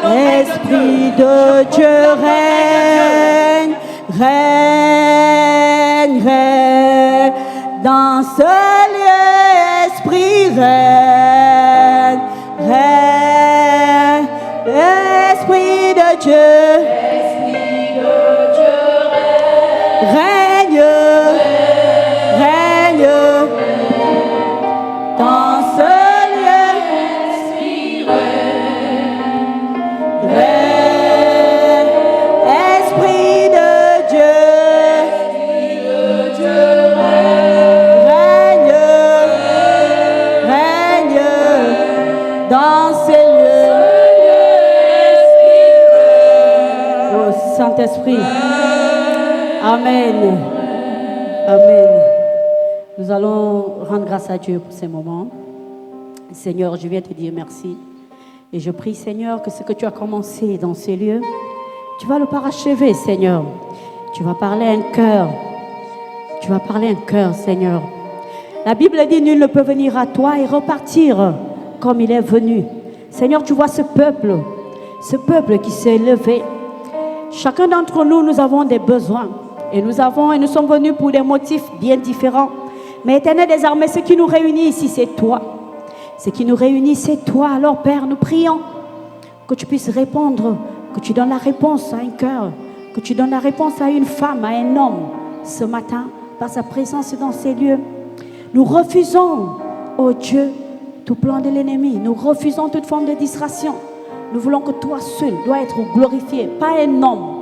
Esprit de Dieu règne, règne, règne dans ce lieu. Esprit règne, règne, Esprit de Dieu. Règne, règne dans ce lieu. Règne, Esprit de Dieu. Règne, règne dans ces lieux. Oh Saint-Esprit. Amen. Amen. Nous allons rendre grâce à Dieu pour ces moments. Seigneur, je viens te dire merci. Et je prie, Seigneur, que ce que tu as commencé dans ces lieux, tu vas le parachever, Seigneur. Tu vas parler un cœur. Tu vas parler un cœur, Seigneur. La Bible dit, nul ne peut venir à toi et repartir comme il est venu. Seigneur, tu vois ce peuple qui s'est levé. Chacun d'entre nous, nous avons des besoins. Et nous sommes venus pour des motifs bien différents. Mais Éternel des armées, ce qui nous réunit ici, c'est toi. Ce qui nous réunit, c'est toi. Alors, Père, nous prions que tu puisses répondre, que tu donnes la réponse à un cœur, que tu donnes la réponse à une femme, à un homme, ce matin, par sa présence dans ces lieux. Nous refusons, oh Dieu, tout plan de l'ennemi. Nous refusons toute forme de distraction. Nous voulons que toi seul dois être glorifié, pas un homme,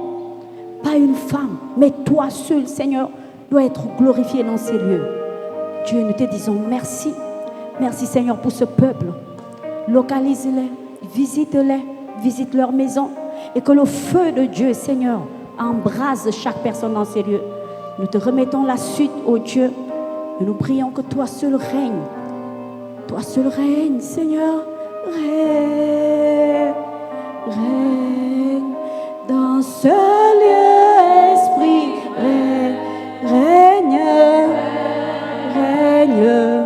pas une femme, mais toi seul, Seigneur, dois être glorifié dans ces lieux. Dieu, nous te disons merci. Merci, Seigneur, pour ce peuple. Localise-les, visite-les, visite leur maison. Et que le feu de Dieu, Seigneur, embrase chaque personne dans ces lieux. Nous te remettons la suite, ô Dieu. Et nous prions que toi seul règne. Toi seul règne, Seigneur. Règne, règne dans ce lieu, Esprit. Règne, règne, règne.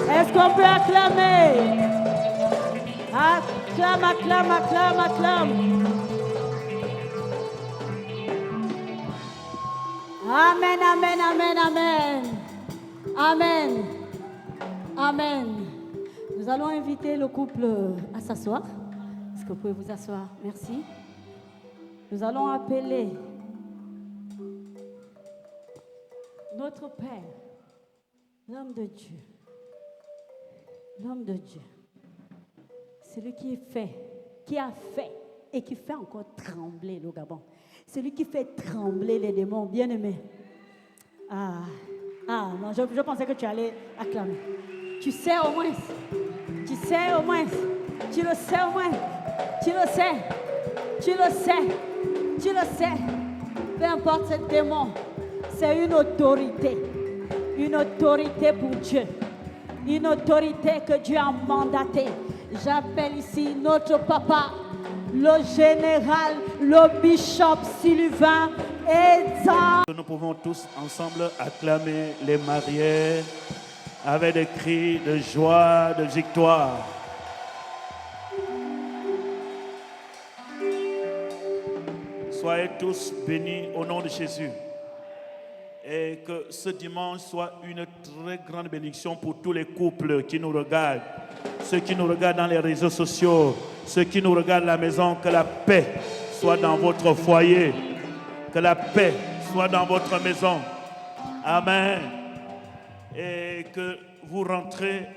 Est-ce qu'on peut acclamer? Acclame, acclame, acclame, acclame. Amen, amen, amen, amen. Amen. Amen. Nous allons inviter le couple à s'asseoir. Est-ce que vous pouvez vous asseoir? Merci. Nous allons appeler notre Père, l'homme de Dieu. L'homme de Dieu. Celui qui est fait, qui a fait et qui fait encore trembler le Gabon. Celui qui fait trembler les démons, bien-aimés. Non, je pensais que tu allais acclamer. Tu sais au moins. Tu sais au moins. Tu le sais au moins. Tu le sais. Tu le sais. Tu le sais. Peu importe ce démon, c'est une autorité. Une autorité pour Dieu. Une autorité que Dieu a mandatée. J'appelle ici notre papa, le général, le bishop Sylvain Eza. Nous pouvons tous ensemble acclamer les mariés avec des cris de joie, de victoire. Soyez tous bénis au nom de Jésus. Et que ce dimanche soit une très grande bénédiction pour tous les couples qui nous regardent, ceux qui nous regardent dans les réseaux sociaux, ceux qui nous regardent à la maison. Que la paix soit dans votre foyer, que la paix soit dans votre maison. Amen. Et que vous rentrez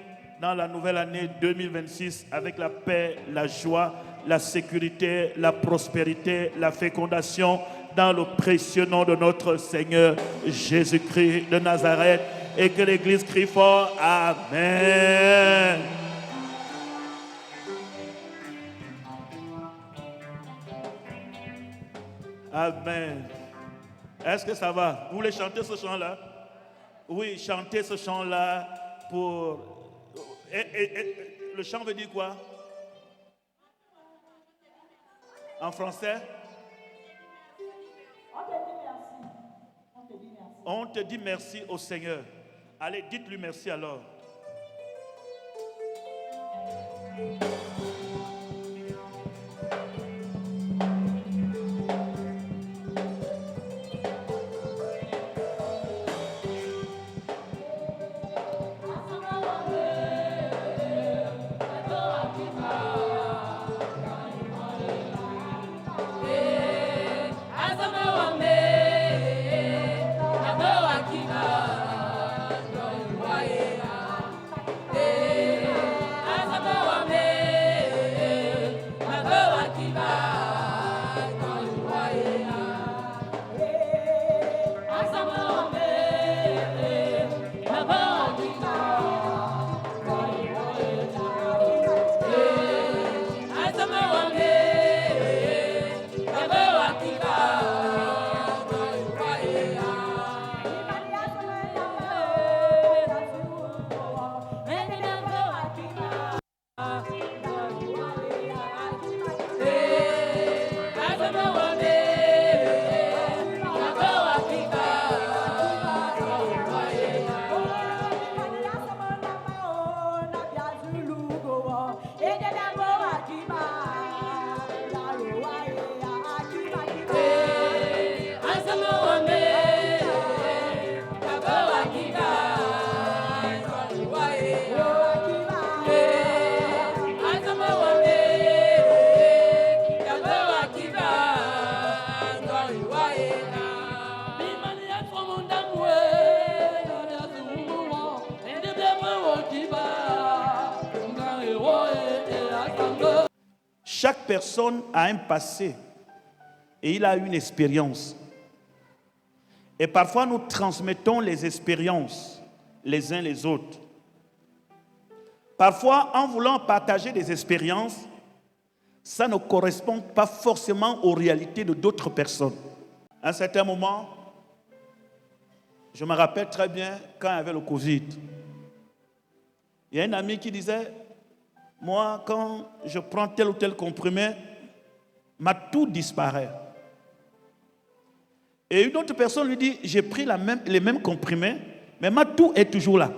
dans la nouvelle année 2026 avec la paix, la joie, la sécurité, la prospérité, la fécondation, dans le précieux nom de notre Seigneur Jésus-Christ de Nazareth. Et que l'Église crie fort Amen. Amen. Est-ce que ça va? Vous voulez chanter ce chant-là? Oui, chantez ce chant-là pour... le chant veut dire quoi? En français? On te dit merci au Seigneur. Allez, dites-lui merci alors. Chaque personne a un passé et il a une expérience. Et parfois, nous transmettons les expériences les uns les autres. Parfois, en voulant partager des expériences, ça ne correspond pas forcément aux réalités de d'autres personnes. À un certain moment, je me rappelle très bien quand il y avait le Covid. Il y a un ami qui disait, moi, quand je prends tel ou tel comprimé, ma toux disparaît. Et une autre personne lui dit, j'ai pris les mêmes comprimés, mais ma toux est toujours là.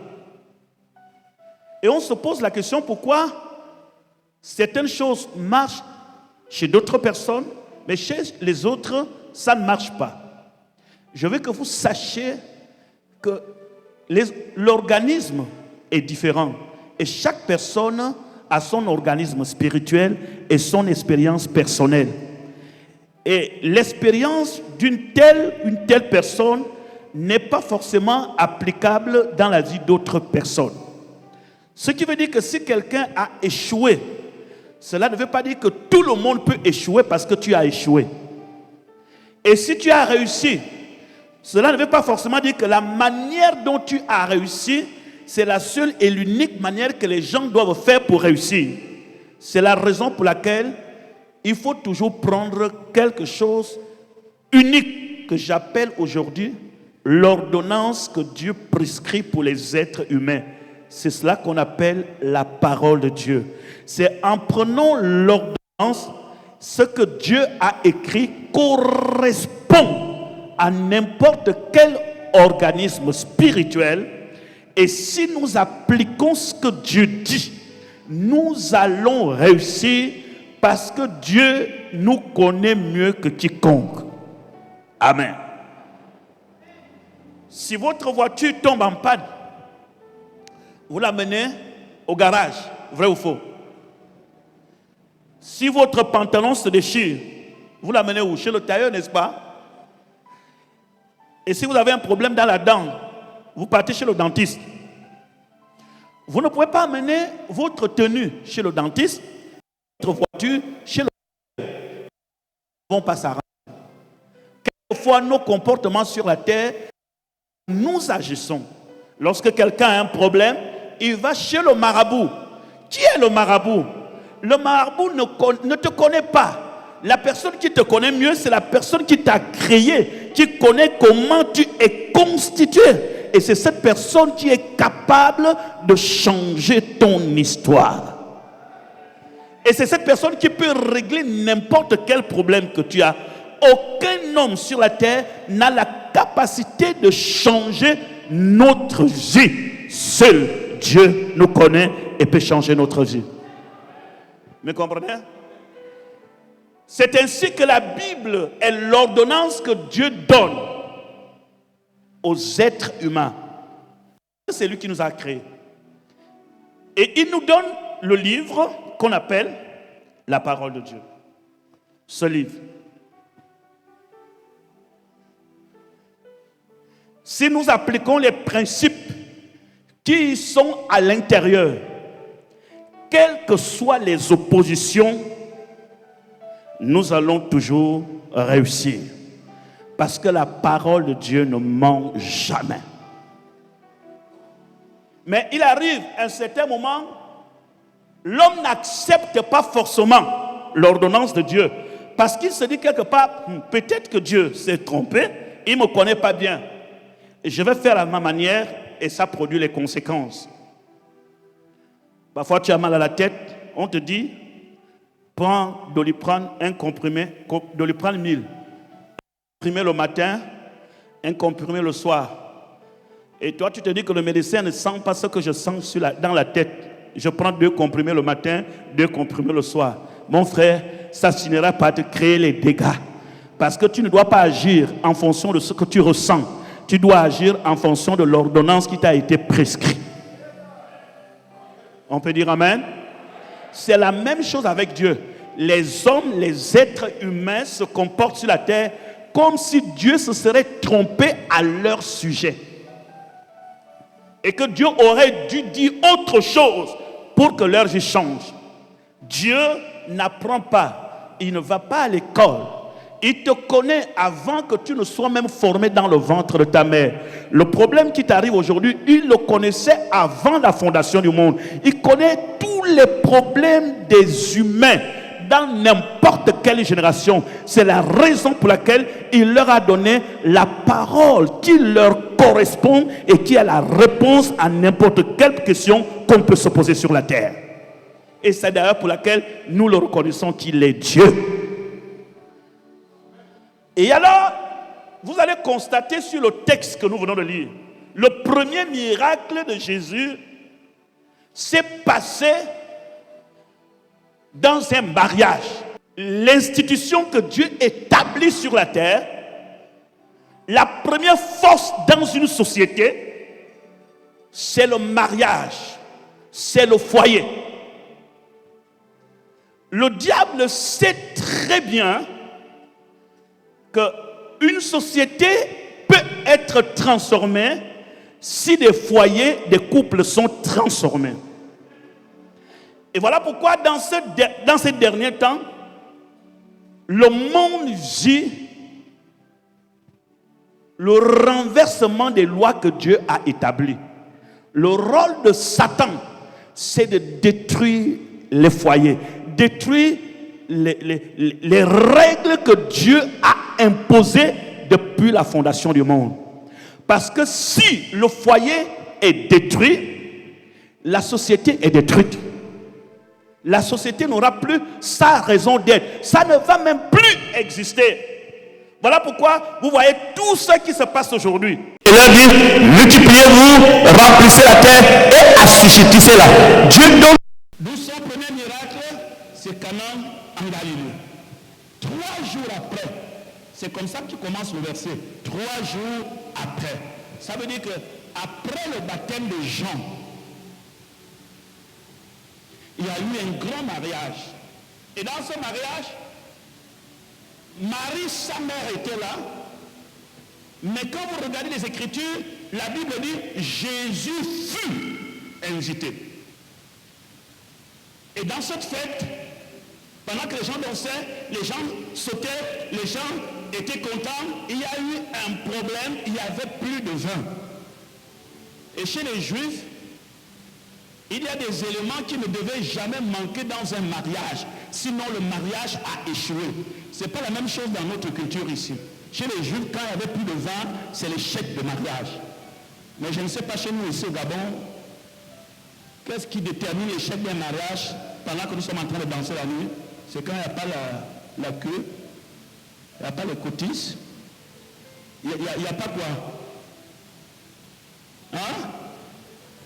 Et on se pose la question, pourquoi certaines choses marchent chez d'autres personnes, mais chez les autres, ça ne marche pas. Je veux que vous sachiez que l'organisme est différent. Et chaque personne a son organisme spirituel et son expérience personnelle. Et l'expérience d'une telle personne n'est pas forcément applicable dans la vie d'autres personnes. Ce qui veut dire que si quelqu'un a échoué, cela ne veut pas dire que tout le monde peut échouer parce que tu as échoué. Et si tu as réussi, cela ne veut pas forcément dire que la manière dont tu as réussi, c'est la seule et l'unique manière que les gens doivent faire pour réussir. C'est la raison pour laquelle il faut toujours prendre quelque chose unique que j'appelle aujourd'hui l'ordonnance que Dieu prescrit pour les êtres humains. C'est cela qu'on appelle la parole de Dieu. C'est en prenant l'ordonnance, ce que Dieu a écrit correspond à n'importe quel organisme spirituel. Et si nous appliquons ce que Dieu dit, nous allons réussir parce que Dieu nous connaît mieux que quiconque. Amen. Si votre voiture tombe en panne, vous l'amenez au garage, vrai ou faux? Si votre pantalon se déchire, vous l'amenez où? Chez le tailleur, n'est-ce pas? Et si vous avez un problème dans la dent, vous partez chez le dentiste. Vous ne pouvez pas amener votre tenue chez le dentiste, votre voiture chez le tailleur. Ils ne vont pas s'arranger. Quelquefois, nos comportements sur la terre, nous agissons. Lorsque quelqu'un a un problème, il va chez le marabout. Qui est le marabout? Le marabout ne te connaît pas. La personne qui te connaît mieux, c'est la personne qui t'a créé, qui connaît comment tu es constitué. Et c'est cette personne qui est capable de changer ton histoire. Et c'est cette personne qui peut régler n'importe quel problème que tu as. Aucun homme sur la terre n'a la capacité de changer notre vie. Seul Dieu nous connaît et peut changer notre vie. Me comprenez? C'est ainsi que la Bible est l'ordonnance que Dieu donne aux êtres humains. C'est lui qui nous a créés. Et il nous donne le livre qu'on appelle la parole de Dieu. Ce livre. Si nous appliquons les principes qui sont à l'intérieur, quelles que soient les oppositions, nous allons toujours réussir. Parce que la parole de Dieu ne ment jamais. Mais il arrive à un certain moment, l'homme n'accepte pas forcément l'ordonnance de Dieu. Parce qu'il se dit quelque part, peut-être que Dieu s'est trompé, il ne me connaît pas bien. Je vais faire à ma manière et ça produit les conséquences. Parfois tu as mal à la tête, on te dit, prends Doliprane, un comprimé, Doliprane 1000. Un comprimé le matin, un comprimé le soir. Et toi tu te dis que le médecin ne sent pas ce que je sens dans la tête. Je prends 2 comprimés le matin, 2 comprimés le soir. Mon frère, ça finira par te créer les dégâts. Parce que tu ne dois pas agir en fonction de ce que tu ressens. Tu dois agir en fonction de l'ordonnance qui t'a été prescrite. On peut dire amen? C'est la même chose avec Dieu. Les hommes, les êtres humains se comportent sur la terre comme si Dieu se serait trompé à leur sujet. Et que Dieu aurait dû dire autre chose pour que leur vie change. Dieu n'apprend pas. Il ne va pas à l'école. Il te connaît avant que tu ne sois même formé dans le ventre de ta mère. Le problème qui t'arrive aujourd'hui, il le connaissait avant la fondation du monde. Il connaît tous les problèmes des humains dans n'importe quelle génération. C'est la raison pour laquelle il leur a donné la parole qui leur correspond et qui est la réponse à n'importe quelle question qu'on peut se poser sur la terre. Et c'est d'ailleurs pour laquelle nous le reconnaissons qu'il est Dieu. Et alors, vous allez constater sur le texte que nous venons de lire, le premier miracle de Jésus s'est passé dans un mariage. L'institution que Dieu établit sur la terre, la première force dans une société, c'est le mariage, c'est le foyer. Le diable sait très bien qu'une société peut être transformée si des foyers, des couples sont transformés. Et voilà pourquoi dans ces derniers temps, le monde vit le renversement des lois que Dieu a établies. Le rôle de Satan, c'est de détruire les foyers, détruire les règles que Dieu a imposées depuis la fondation du monde. Parce que si le foyer est détruit, la société est détruite. La société n'aura plus sa raison d'être. Ça ne va même plus exister. Voilà pourquoi vous voyez tout ce qui se passe aujourd'hui. Il leur dit, multipliez-vous, remplissez la terre et assujettissez-la. Dieu donne. D'où son premier miracle, c'est Canaan en Galilée. 3 jours après, c'est comme ça que tu commences le verset. 3 jours après, Ça veut dire que après le baptême de Jean, il y a eu un grand mariage. Et dans ce mariage, Marie, sa mère, était là. Mais quand vous regardez les Écritures, la Bible dit Jésus fut invité. Et dans cette fête, pendant que les gens dansaient, les gens sautaient, les gens étaient contents, il y a eu un problème, il n'y avait plus de vin. Et chez les Juifs, il y a des éléments qui ne devaient jamais manquer dans un mariage, sinon le mariage a échoué. Ce n'est pas la même chose dans notre culture ici. Chez les Juifs, quand il n'y avait plus de vin, c'est l'échec de mariage. Mais je ne sais pas chez nous ici au Gabon, qu'est-ce qui détermine l'échec d'un mariage pendant que nous sommes en train de danser la nuit? C'est quand il n'y a pas la queue, il n'y a pas les cotises, il n'y a pas quoi? Hein?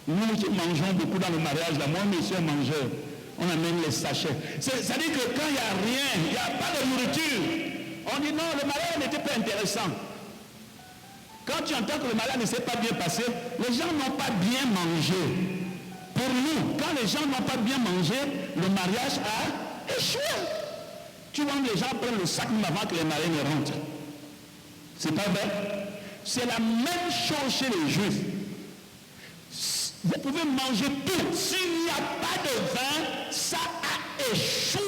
Nous qui mangeons beaucoup dans le mariage, là, moi, monsieur, mangeur, on amène les sachets. C'est-à-dire que quand il n'y a rien, il n'y a pas de nourriture, on dit non, le mariage n'était pas intéressant. Quand tu entends que le mariage ne s'est pas bien passé, les gens n'ont pas bien mangé. Pour nous, quand les gens n'ont pas bien mangé, le mariage a échoué. Tu vois, les gens prennent le sac avant que les mariés ne rentrent. C'est pas vrai? C'est la même chose chez les Juifs. Vous pouvez manger tout. S'il n'y a pas de vin, ça a échoué.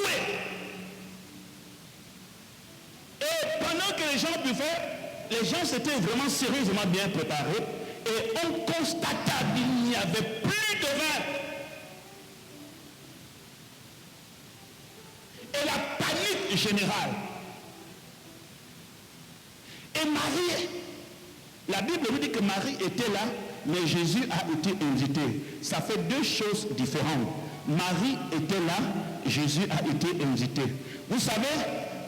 Et pendant que les gens buvaient, les gens s'étaient vraiment sérieusement bien préparés. Et on constata qu'il n'y avait plus de vin. Et la panique générale. Et Marie, la Bible nous dit que Marie était là, mais Jésus a été invité. Ça fait deux choses différentes. Marie était là, Jésus a été invité. Vous savez,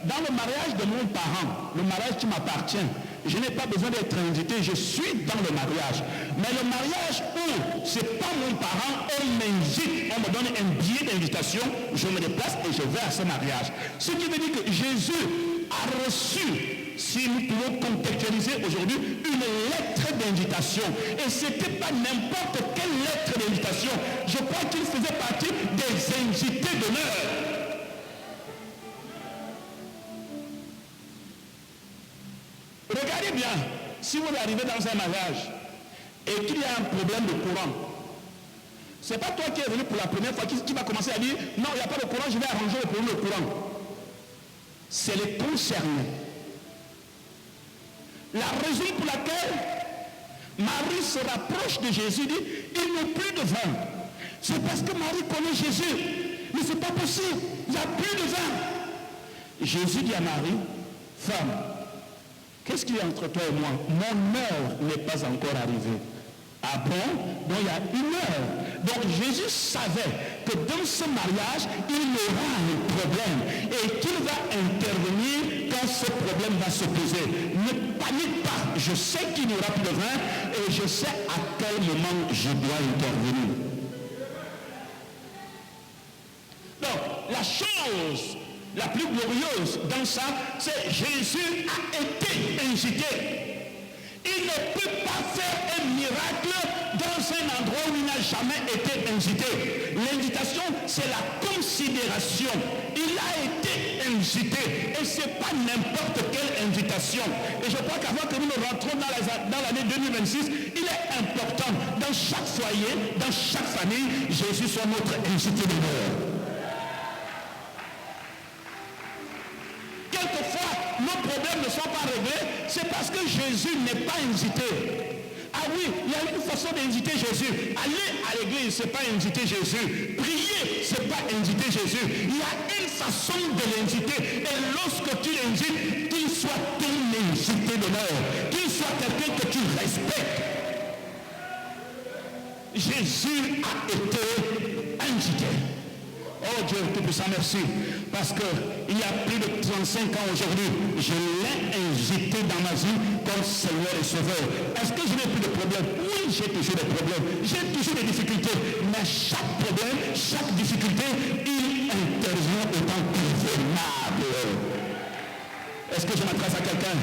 dans le mariage de mon parent, le mariage qui m'appartient, je n'ai pas besoin d'être invité, je suis dans le mariage. Mais le mariage où c'est pas mon parent, on m'invite, on me donne un billet d'invitation, je me déplace et je vais à ce mariage. Ce qui veut dire que Jésus a reçu, si nous pouvons contextualiser aujourd'hui, une lettre d'invitation. Et ce n'était pas n'importe quelle lettre d'invitation. Je crois qu'il faisait partie des invités d'honneur. Regardez bien, si vous arrivez dans un mariage et qu'il y a un problème de courant, ce n'est pas toi qui es venu pour la première fois qui va commencer à dire non, il n'y a pas de courant, je vais arranger le problème de courant. C'est les concernés. La raison pour laquelle Marie se rapproche de Jésus dit il n'y a plus de vin. C'est parce que Marie connaît Jésus. Mais ce n'est pas possible, il n'y a plus de vin. Jésus dit à Marie, femme, qu'est-ce qu'il y a entre toi et moi? Mon heure n'est pas encore arrivée. Ah bon? Donc il y a une heure. Donc Jésus savait que dans ce mariage, il y aura un problème et qu'il va intervenir quand ce problème va se poser. Ne panique pas. Je sais qu'il n'y aura plus de vin et je sais à quel moment je dois intervenir. Donc la chose la plus glorieuse dans ça, c'est Jésus a été invité. Il ne peut pas faire un miracle dans un endroit où il n'a jamais été invité. L'invitation, c'est la considération. Il a été invité. Et ce n'est pas n'importe quelle invitation. Et je crois qu'avant que nous ne rentrons dans l'année 2026, il est important, dans chaque foyer, dans chaque famille, Jésus soit notre invité d'honneur. Quelquefois, nos problèmes ne sont pas réglés, c'est parce que Jésus n'est pas invité. Ah oui, il y a une façon d'inviter Jésus. Aller à l'église, ce n'est pas inviter Jésus. Prier, ce n'est pas inviter Jésus. Il y a une façon de l'inviter. Et lorsque tu l'invites, qu'il soit ton invité d'honneur. Qu'il soit quelqu'un que tu respectes. Jésus a été invité. Oh Dieu Tout-Puissant, merci. Parce qu'il y a plus de 35 ans aujourd'hui, je l'ai invité dans ma vie comme Seigneur et Sauveur. Est-ce que je n'ai plus de problèmes? Oui, j'ai toujours des problèmes. J'ai toujours des difficultés. Mais chaque problème, chaque difficulté, il intervient autant qu'il est aimable. Est-ce que je m'adresse à quelqu'un?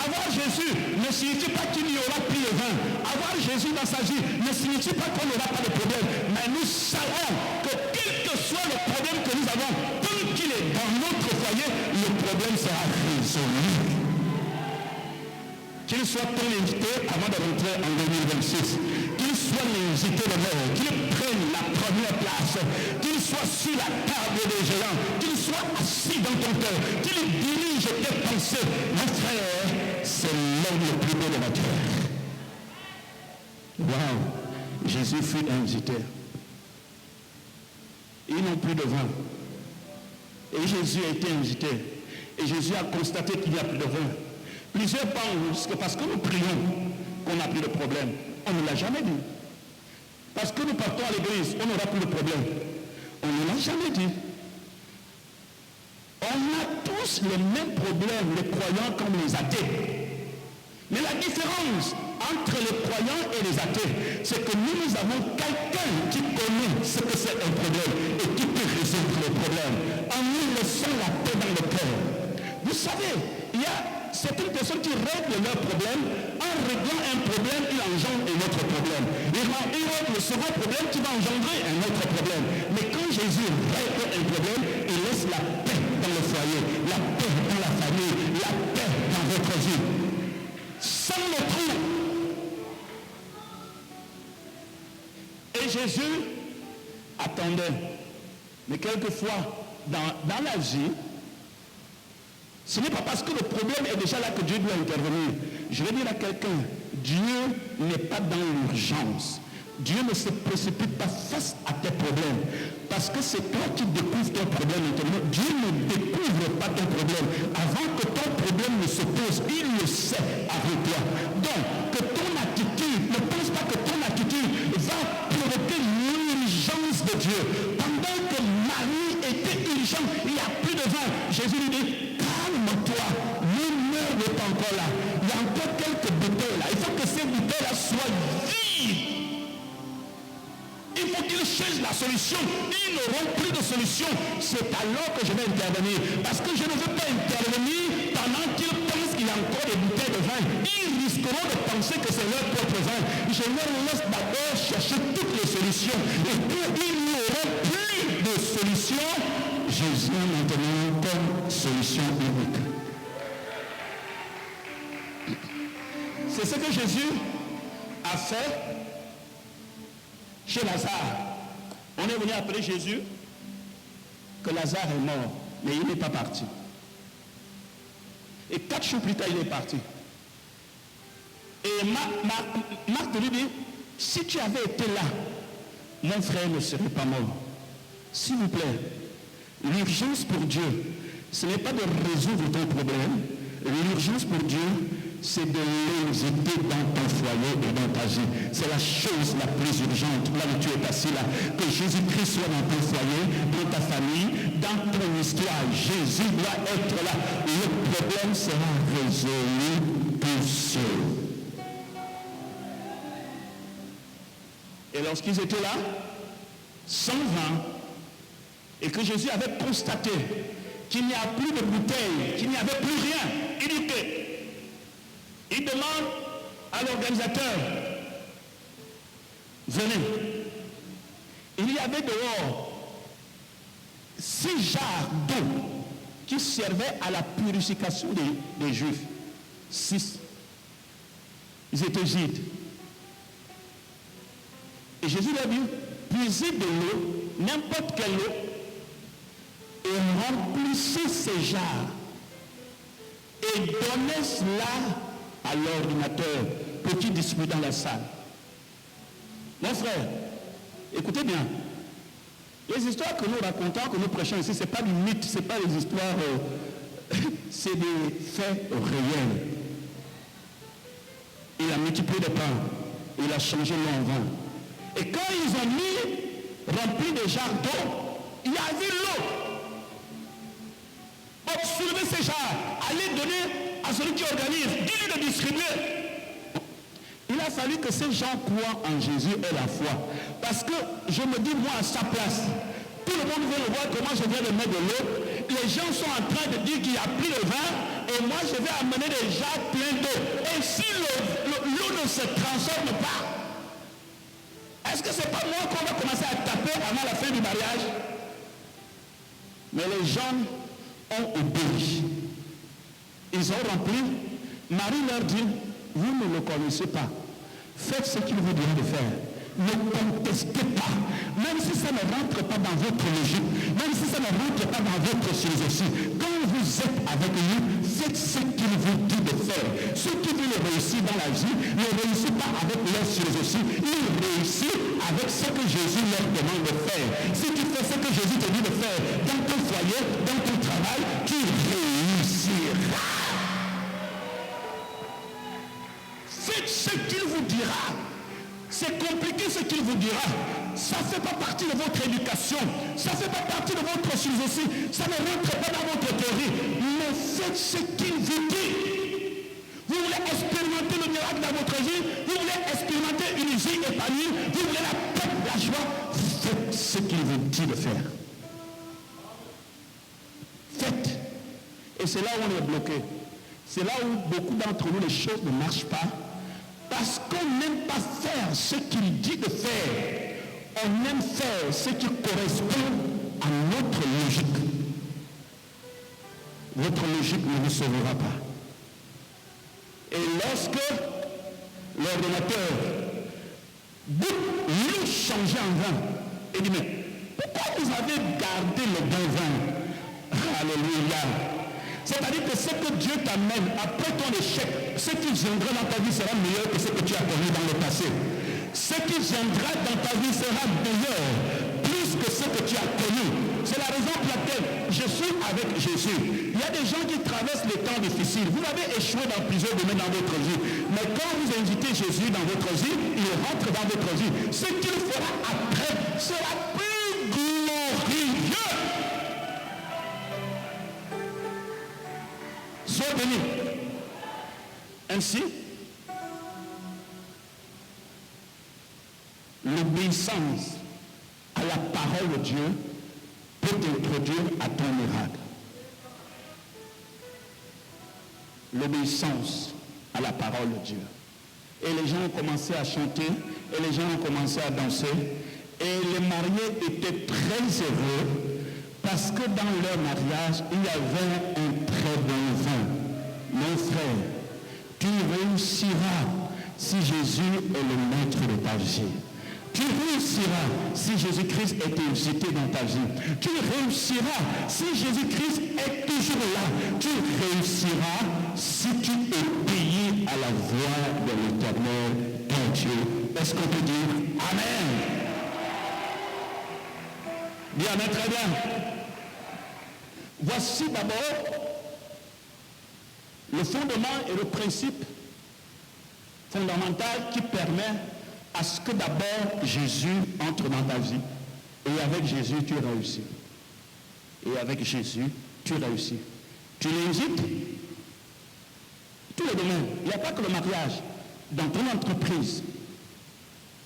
Avoir Jésus ne signifie pas qu'il n'y aura plus de vin. Avoir Jésus dans sa vie ne signifie pas qu'on n'aura pas de problème. Mais nous savons que quel que soit le problème que nous avons, tant qu'il est dans notre foyer, le problème sera résolu. Qu'il soit ton invité avant de rentrer en 2026. Qu'il soit l'invité de l'heure. Qu'il prenne la première place. Qu'il soit sur la table des géants. Qu'il soit assis dans ton cœur. Qu'il dirige tes pensées. Mon frère, c'est l'homme le plus beau de la terre. Waouh! Jésus fut invité. Ils n'ont plus de vin. Et Jésus a été invité. Et Jésus a constaté qu'il n'y a plus de vin. Plusieurs pensent que parce que nous prions qu'on n'a plus de problème. On ne l'a jamais dit. Parce que nous partons à l'église, on n'aura plus de problème. On ne l'a jamais dit. On a tous les mêmes problèmes, les croyants comme les athées. Mais la différence entre les croyants et les athées, c'est que nous avons quelqu'un qui connaît ce que c'est un problème et qui peut résoudre le problème. En nous laissant la paix dans le cœur. Vous savez, il y a certaines personnes qui règlent leurs problèmes. En réglant un problème, ils engendrent un autre problème. Ils règlent le second problème qui va engendrer un autre problème. Mais quand Jésus règle un problème, il laisse la paix dans le foyer, la paix dans la famille, la paix dans votre vie. Sans le trou. Et Jésus attendait. Mais quelquefois, dans la vie, ce n'est pas parce que le problème est déjà là que Dieu doit intervenir. Je vais dire à quelqu'un, Dieu n'est pas dans l'urgence. Dieu ne se précipite pas face à tes problèmes. Parce que c'est toi qui découvres ton problème maintenant. Dieu ne découvre pas ton problème. Avant que ton problème ne se pose, il le sait avant toi. Donc, que ton attitude, ne pense pas que ton attitude va provoquer l'urgence de Dieu. Pendant que Marie était urgente, il n'y a plus de vin. Jésus lui dit, calme-toi, l'humeur n'est pas encore là. Il y a encore quelques bouteilles là. Il faut que ces bouteilles là soient vides. Il faut qu'ils cherchent la solution. Ils n'auront plus de solution. C'est alors que je vais intervenir. Parce que je ne veux pas intervenir pendant qu'ils pensent qu'il y a encore des bouteilles de vin. Ils risqueront de penser que c'est leur propre vin. Je leur laisse d'abord chercher toutes les solutions. Et puis ils n'auront plus de solution. Jésus maintenant comme solution unique. C'est ce que Jésus a fait chez Lazare. On est venu appeler Jésus que Lazare est mort, mais il n'est pas parti. Et 4 jours plus tard, il est parti. Et Marthe lui dit, si tu avais été là, mon frère ne serait pas mort. S'il vous plaît, l'urgence pour Dieu, ce n'est pas de résoudre ton problème. L'urgence pour Dieu, c'est de l'inviter dans ton foyer et dans ta vie. C'est la chose la plus urgente. Là où tu es assis là, que Jésus-Christ soit dans ton foyer, dans ta famille, dans ton histoire. Jésus doit être là. Le problème sera résolu pour ceux. Et lorsqu'ils étaient là, sans vin, et que Jésus avait constaté qu'il n'y a plus de bouteilles, qu'il n'y avait plus rien, il dit que il demande à l'organisateur, venez. Il y avait dehors 6 jarres d'eau qui servaient à la purification des Juifs. 6. Ils étaient vides. Et Jésus leur dit, puisez de l'eau, n'importe quelle eau, et remplissez ces jarres. Et donnez cela à l'ordinateur pour qu'il distribue dans la salle. Mon frère, écoutez bien. Les histoires que nous racontons, que nous prêchons ici, ce n'est pas du mythe, ce n'est pas des histoires, c'est des faits réels. Il a multiplié le pain, il a changé l'eau en vin. Et quand ils ont mis, rempli des jarres d'eau, il y avait l'eau. Donc soulevez ces jarres, allez donner à celui qui organise, dis-lui de distribuer. Il a fallu que ces gens croient en Jésus et la foi. Parce que je me dis, moi, à sa place, tout le monde veut le voir comment je viens de mettre de l'eau. Les gens sont en train de dire qu'il n'y a plus de vin et moi je vais amener des gens pleins d'eau. Et si l'eau ne se transforme pas, est-ce que c'est pas moi qu'on va commencer à taper avant la fin du mariage? Mais les gens ont obéi. Ils ont rempli. Marie leur dit, vous ne le connaissez pas. Faites ce qu'il vous dit de faire. Ne contestez pas. Même si ça ne rentre pas dans votre logique, même si ça ne rentre pas dans votre philosophie, quand vous êtes avec lui, faites ce qu'il vous dit de faire. Ceux qui veulent réussir dans la vie ne réussissent pas avec leur philosophie, ils réussissent avec ce que Jésus leur demande de faire. Si tu fais ce que Jésus te dit de faire dans ton foyer, dans ton travail, tu réussiras. Faites ce qu'il vous dira. C'est compliqué ce qu'il vous dira. Ça ne fait pas partie de votre éducation. Ça ne fait pas partie de votre philosophie. Ça ne rentre pas dans votre théorie. Mais faites ce qu'il vous dit. Vous voulez expérimenter le miracle dans votre vie. Vous voulez expérimenter une vie épanouie. Vous voulez la paix, la joie. Faites ce qu'il vous dit de faire. Faites. Et c'est là où on est bloqué. C'est là où beaucoup d'entre nous, les choses ne marchent pas. Parce qu'on n'aime pas faire ce qu'il dit de faire. On aime faire ce qui correspond à notre logique. Votre logique ne vous sauvera pas. Et lorsque l'ordonnateur goûte l'eau changée en vin, il dit, mais pourquoi vous avez gardé le bon vin? Alléluia. C'est-à-dire que ce que Dieu t'amène après ton échec, ce qui viendra dans ta vie sera meilleur que ce que tu as connu dans le passé. Ce qui viendra dans ta vie sera meilleur, plus que ce que tu as connu. C'est la raison pour laquelle je suis avec Jésus. Il y a des gens qui traversent les temps difficiles. Vous avez échoué dans plusieurs domaines dans votre vie. Mais quand vous invitez Jésus dans votre vie, il rentre dans votre vie. Ce qu'il fera après sera plus glorieux. Sois béni. Ainsi, l'obéissance à la parole de Dieu peut t'introduire à ton miracle. L'obéissance à la parole de Dieu. Et les gens ont commencé à chanter, et les gens ont commencé à danser, et les mariés étaient très heureux parce que dans leur mariage, il y avait un très bon vin. Mon frère, tu réussiras si Jésus est le maître de ta vie. Tu réussiras si Jésus-Christ est visité dans ta vie. Tu réussiras si Jésus-Christ est toujours là. Tu réussiras si tu obéis à la voix de l'Éternel, ton Dieu. Est-ce qu'on peut dire Amen? Dis Amen, très bien. Voici d'abord le fondement et le principe fondamental qui permet à ce que d'abord Jésus entre dans ta vie. Et avec Jésus, tu réussis. Et avec Jésus, tu réussis. Tu l'invites. Tous les domaines. Il n'y a pas que le mariage. Dans ton entreprise,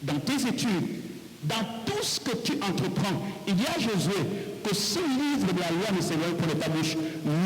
dans tes études, dans tout ce que tu entreprends. Il y a Josué que ce livre de la loi ne s'éloigne pas de ta bouche.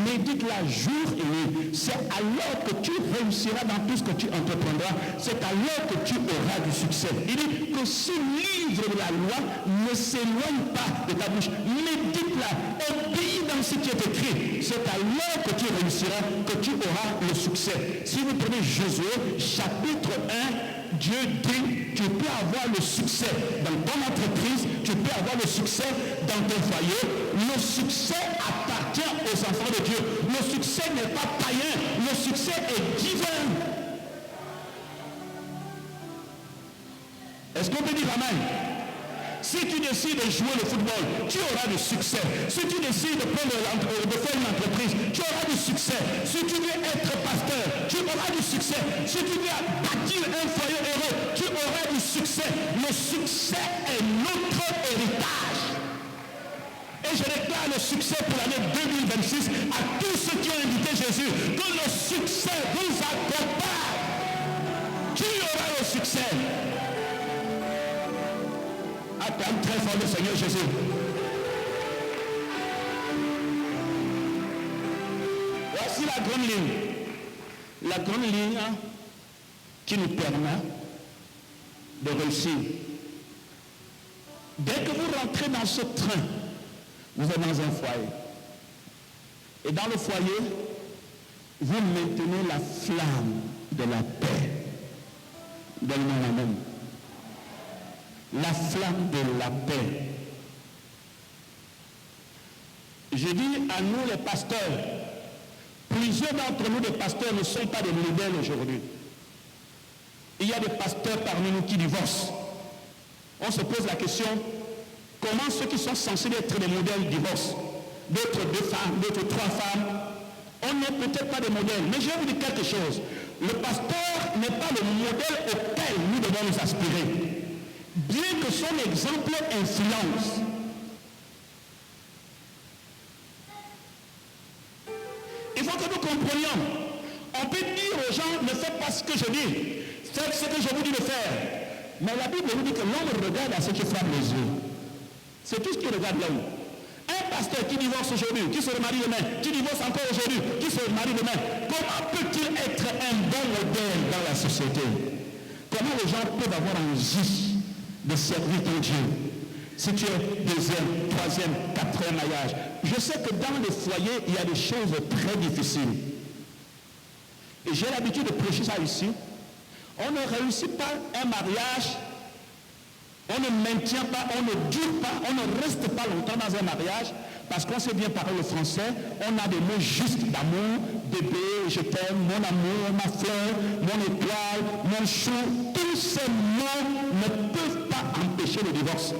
Médite-la jour et nuit. C'est alors que tu réussiras dans tout ce que tu entreprendras. C'est alors que tu auras du succès. Il dit que ce livre de la loi ne s'éloigne pas de ta bouche. Médite-la. Obéis dans ce qui est écrit. C'est alors que tu réussiras, que tu auras le succès. Si vous prenez Josué, chapitre 1, Dieu dit, tu peux avoir le succès dans ton entreprise, tu peux avoir le succès dans ton foyer. Le succès appartient aux enfants de Dieu. Le succès n'est pas païen, le succès est divin. Est-ce qu'on peut dire Amen? Si tu décides de jouer le football, tu auras du succès. Si tu décides de faire une entreprise, tu auras du succès. Si tu veux être pasteur, tu auras du succès. Si tu veux bâtir un foyer heureux, tu auras du succès. Le succès est notre héritage. Et je déclare le succès pour l'année 2026 à tous ceux qui ont invité Jésus. Que le succès vous accompagne. Tu auras le succès. Acclame très fort le Seigneur Jésus. Voici voici la grande ligne. La grande ligne qui nous permet de réussir. Dès que vous rentrez dans ce train, vous êtes dans un foyer. Et dans le foyer, vous maintenez la flamme de la paix. Donne-moi la même. La flamme de la paix. Je dis à nous les pasteurs, plusieurs d'entre nous les pasteurs ne sont pas des modèles aujourd'hui. Il y a des pasteurs parmi nous qui divorcent. On se pose la question, comment ceux qui sont censés être des modèles divorcent? D'autres 2 femmes, d'autres 3 femmes. On n'est peut-être pas des modèles. Mais je vais vous dire quelque chose. Le pasteur n'est pas le modèle auquel nous devons nous aspirer. Bien que son exemple influence. Il faut que nous comprenions. On peut dire aux gens, ne faites pas ce que je dis. Faites ce que je vous dis de faire. Mais la Bible nous dit que l'homme regarde à ce qui frappe les yeux. C'est tout ce qu'il regarde l'homme. Un pasteur qui divorce aujourd'hui, qui se remarie demain, qui divorce encore aujourd'hui, qui se remarie demain, comment peut-il être un bon modèle dans la société? Comment les gens peuvent avoir envie de servir ton Dieu? Si tu es 2e, 3e, 4e mariage. Je sais que dans les foyers, il y a des choses très difficiles. Et j'ai l'habitude de prêcher ça ici. On ne réussit pas un mariage, on ne maintient pas, on ne dure pas, on ne reste pas longtemps dans un mariage parce qu'on sait bien parler le français, on a des mots justes d'amour, bébé, je t'aime, mon amour, ma fleur, mon étoile, mon chou. Tous ces mots ne peuvent pas empêcher le divorce.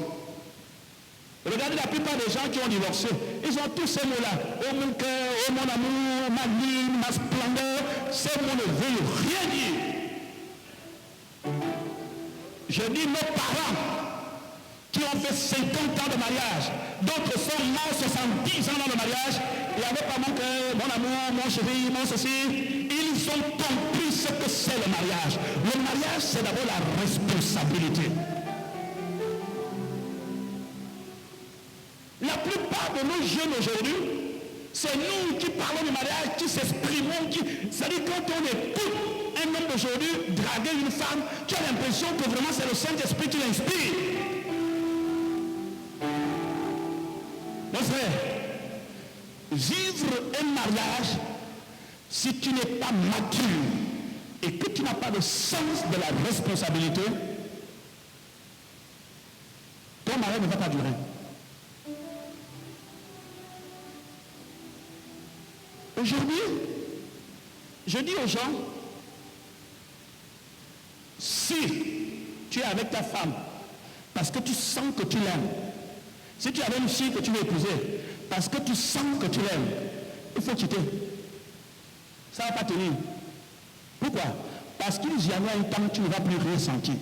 Regardez la plupart des gens qui ont divorcé, ils ont tous ces mots-là. Oh mon cœur, oh mon amour, ma ligne, ma splendeur. Ces mots ne veulent rien dire. Je dis nos parents qui ont fait 50 ans de mariage, d'autres sont morts 70 ans dans le mariage, il n'y avait pas mon cœur, mon amour, mon chéri, mon ceci. Ils ont compris ce que c'est le mariage. Le mariage, c'est d'abord la responsabilité. La plupart de nos jeunes aujourd'hui, c'est nous qui parlons du mariage, qui s'exprimons, c'est-à-dire quand on écoute un homme d'aujourd'hui draguer une femme, tu as l'impression que vraiment c'est le Saint-Esprit qui l'inspire. Mon frère, vivre un mariage, si tu n'es pas mature et que tu n'as pas le sens de la responsabilité, ton mariage ne va pas durer. Aujourd'hui, je dis aux gens, si tu es avec ta femme parce que tu sens que tu l'aimes, si tu avais une fille que tu veux épouser parce que tu sens que tu l'aimes, il faut quitter. Ça ne va pas tenir. Pourquoi? Parce qu'il y aura un temps où tu ne vas plus rien sentir.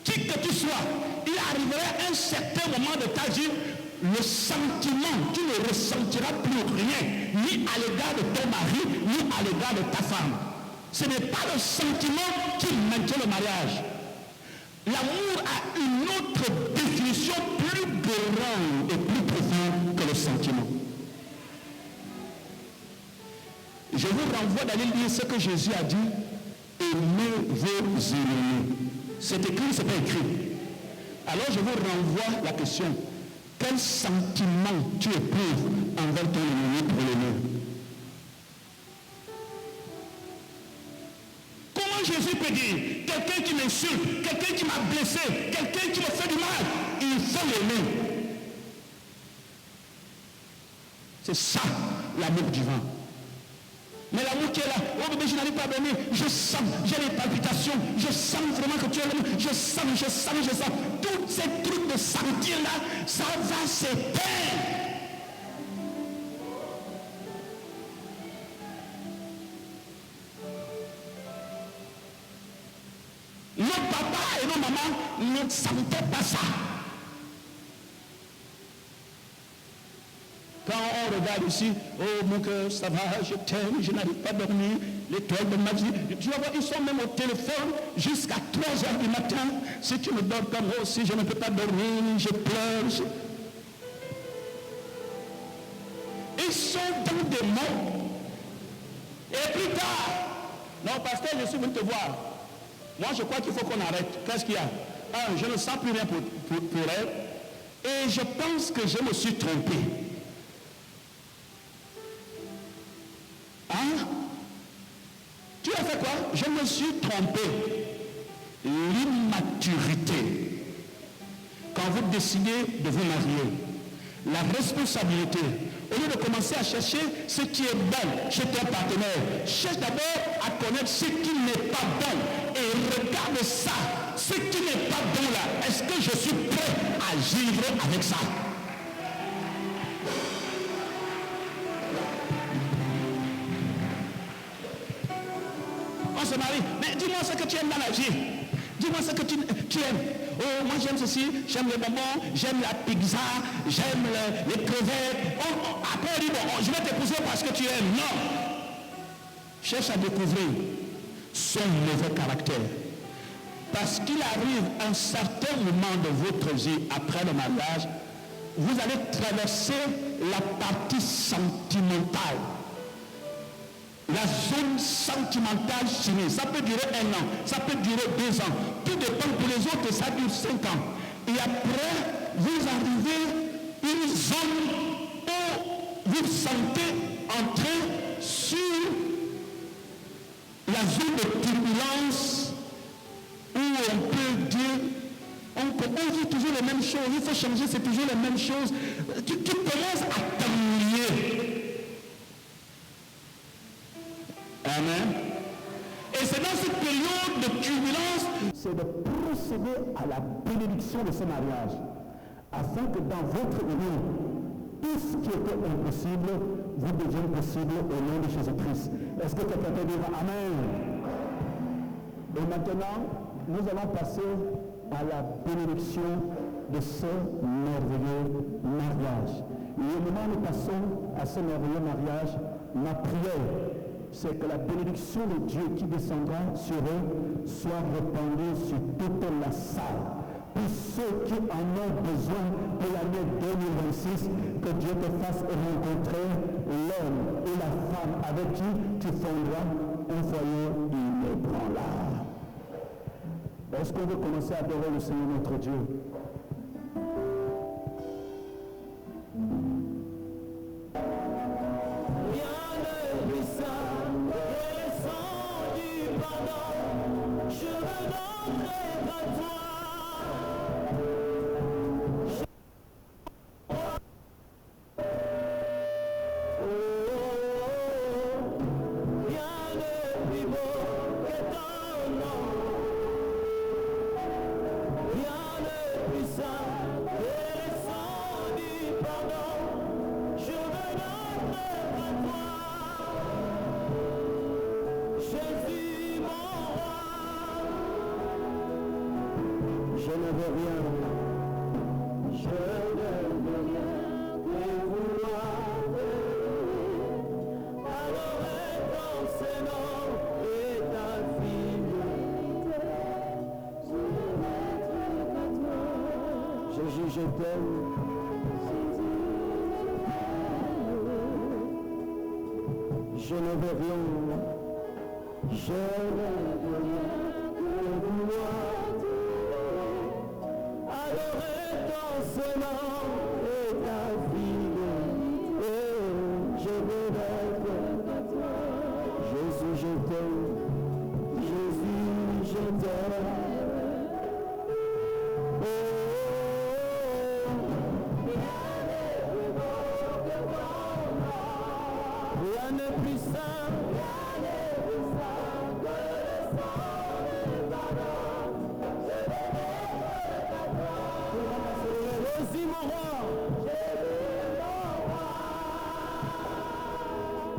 Qui que tu sois, il arriverait un certain moment de ta vie, le sentiment, tu ne ressentiras plus rien, ni à l'égard de ton mari, ni à l'égard de ta femme. Ce n'est pas le sentiment qui maintient le mariage. L'amour a une autre définition plus grande et plus profonde que le sentiment. Je vous renvoie d'aller lire ce que Jésus a dit. Aimez vos ennemis. C'est écrit, c'est pas écrit. Alors je vous renvoie la question. Quel sentiment tu éprouves envers ton ennemi pour l'aimer? Comment Jésus peut dire, quelqu'un qui m'insulte, quelqu'un qui m'a blessé, quelqu'un qui me fait du mal, il faut l'aimer? C'est ça, l'amour divin. Mais l'amour qui est là, oh bébé, je n'arrive pas à dormir, je sens, j'ai des palpitations, je sens vraiment que tu es là, je sens. Tous ces trucs de sentir là, ça va s'éteindre. Nos papas et nos mamans ne sentaient pas ça. Quand on regarde ici, oh mon cœur, ça va, je t'aime, je n'arrive pas à dormir, l'étoile de ma vie. Tu vas voir, ils sont même au téléphone jusqu'à 3 heures du matin. Si tu me dors comme moi aussi, je ne peux pas dormir, je pleure. Ils sont dans des mots. Et plus tard, non, pasteur, je suis venu te voir. Moi, je crois qu'il faut qu'on arrête. Qu'est-ce qu'il y a? Je ne sens plus rien pour elle. Et je pense que je me suis trompé. Hein? Tu as fait quoi? Je me suis trompé. L'immaturité. Quand vous décidez de vous marier, la responsabilité, au lieu de commencer à chercher ce qui est bon chez ton partenaire, cherche d'abord à connaître ce qui n'est pas bon et regarde ça, ce qui n'est pas bon là. Est-ce que je suis prêt à vivre avec ça? On se marie, mais dis-moi ce que tu aimes dans la vie. Dis-moi ce que tu aimes. Oh, moi j'aime ceci, j'aime les bonbons, j'aime la pizza, j'aime les crevettes. Après on dit, bon, je vais t'épouser parce que tu aimes. Non. Cherche à découvrir son mauvais caractère. Parce qu'il arrive un certain moment de votre vie, après le mariage, vous allez traverser la partie sentimentale. La zone sentimentale finie. Ça peut durer 1 an, ça peut durer 2 ans. Tout dépend pour les autres, ça dure 5 ans. Et après, vous arrivez à une zone où vous vous sentez entrer sur la zone de turbulence où on peut dire, on dit toujours les mêmes choses, il faut changer, c'est toujours les mêmes choses. Tu commences à t'ennuyer. Amen. Et c'est dans cette période de turbulence, c'est de procéder à la bénédiction de ce mariage, afin que dans votre union, tout ce qui était impossible vous devienne possible au nom de Jésus-Christ. Est-ce que quelqu'un peut dire Amen? Et maintenant, nous allons passer à la bénédiction de ce merveilleux mariage. Et au moment où nous passons à ce merveilleux mariage, ma prière, c'est que la bénédiction de Dieu qui descendra sur eux soit répandue sur toute la salle. Pour ceux qui en ont besoin pour l'année 2026, que Dieu te fasse rencontrer l'homme et la femme avec qui tu fonderas un foyer inébranlable. Est-ce qu'on veut commencer à adorer le Seigneur notre Dieu? Je t'aime. Je ne veux rien. Je ne veux rien que vouloir adorer ton Seigneur et ta fidélité. Je veux être à toi. Jésus, je t'aime. Jésus, je t'aime.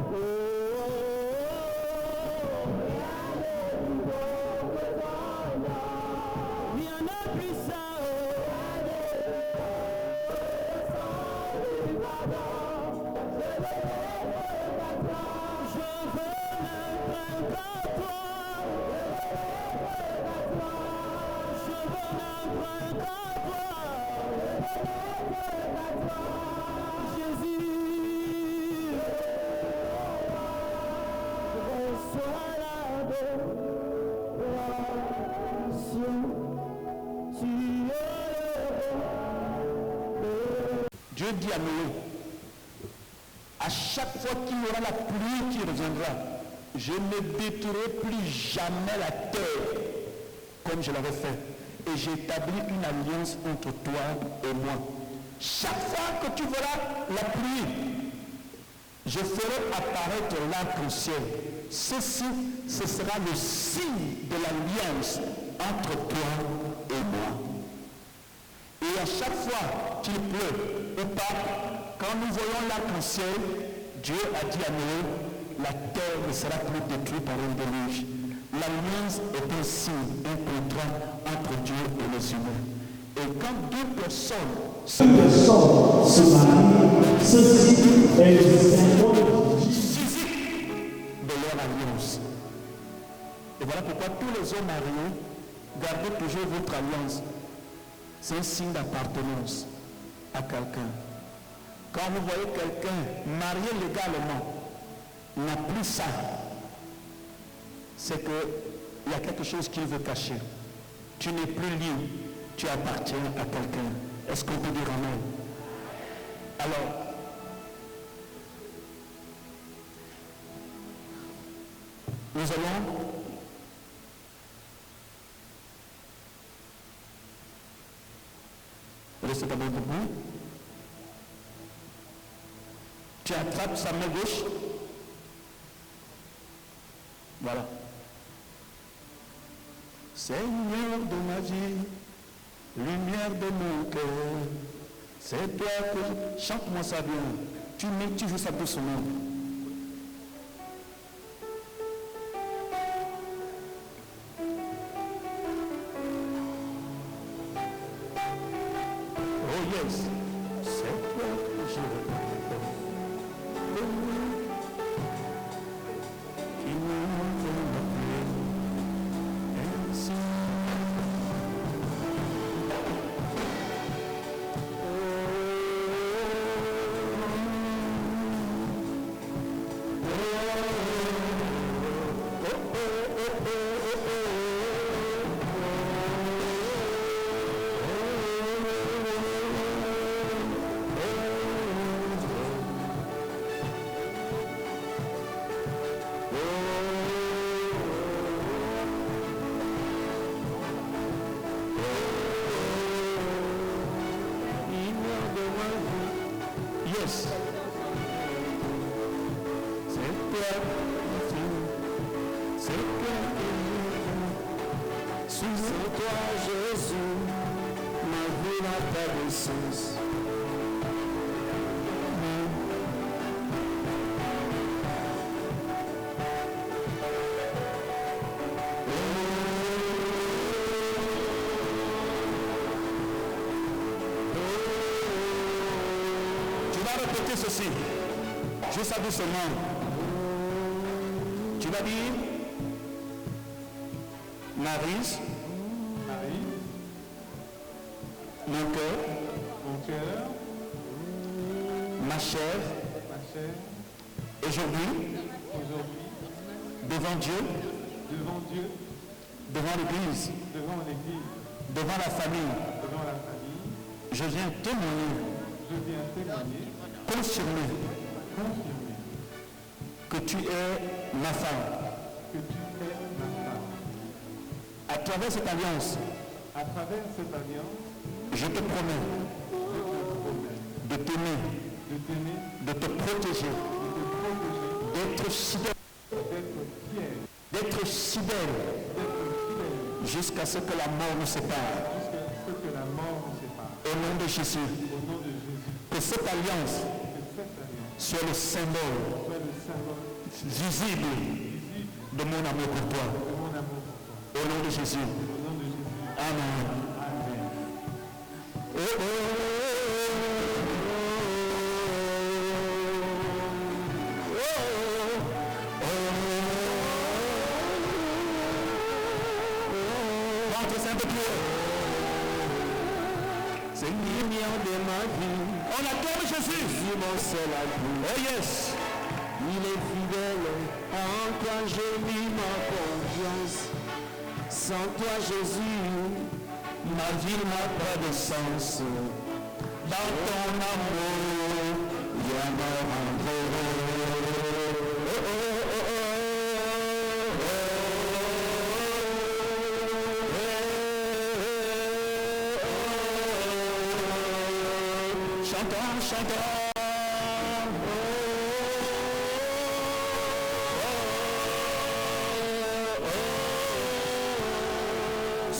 Oh Dieu dit à Noé, à chaque fois qu'il y aura la pluie qui reviendra, je ne détruirai plus jamais la terre comme je l'avais fait. Et j'établis une alliance entre toi et moi. Chaque fois que tu verras la pluie, je ferai apparaître l'arc-en-ciel. Ceci, ce sera le signe de l'alliance entre toi et moi. Et à chaque fois qu'il pleut ou pas, quand nous voyons l'arc-en-ciel, Dieu a dit à Noé, la terre ne sera plus détruite par un déluge. L'alliance est un signe, un contrat entre Dieu et les humains. Et quand deux personnes se marient, ceci est le symbole physique de leur alliance. Et voilà pourquoi tous les hommes mariés, gardez toujours votre alliance. C'est un signe d'appartenance à quelqu'un. Quand vous voyez quelqu'un marié légalement, n'a plus ça, c'est qu'il y a quelque chose qu'il veut cacher. Tu n'es plus libre, tu appartiens à quelqu'un. Est-ce qu'on peut dire amen? Alors, nous allons rester d'abord debout. Tu attrapes sa main gauche. Voilà. Seigneur de ma vie, lumière de mon cœur, c'est toi que... Chante-moi ça bien. Tu joues ça doucement. Oh yes, c'est toi que je veux. Répétez ceci, juste doucement. Tu vas dire Maryse, mon cœur, ma chair, aujourd'hui, devant Dieu, devant l'Église, devant la famille, je viens témoigner, confirmer que tu es ma femme. À travers cette alliance, je te promets de t'aimer, de te protéger, d'être fidèle jusqu'à ce que la mort nous sépare. Au nom de Jésus, que cette alliance soit le symbole visible de mon amour pour toi. Au nom de Jésus. Amen. Oh, oh, c'est lumière de ma vie. On adore Jésus. Oh yes. Il est fidèle En toi j'ai mis ma confiance. Sans toi Jésus, ma vie n'a pas de sens. Dans ton amour, viens me rendre heureux. Chantons, chantons.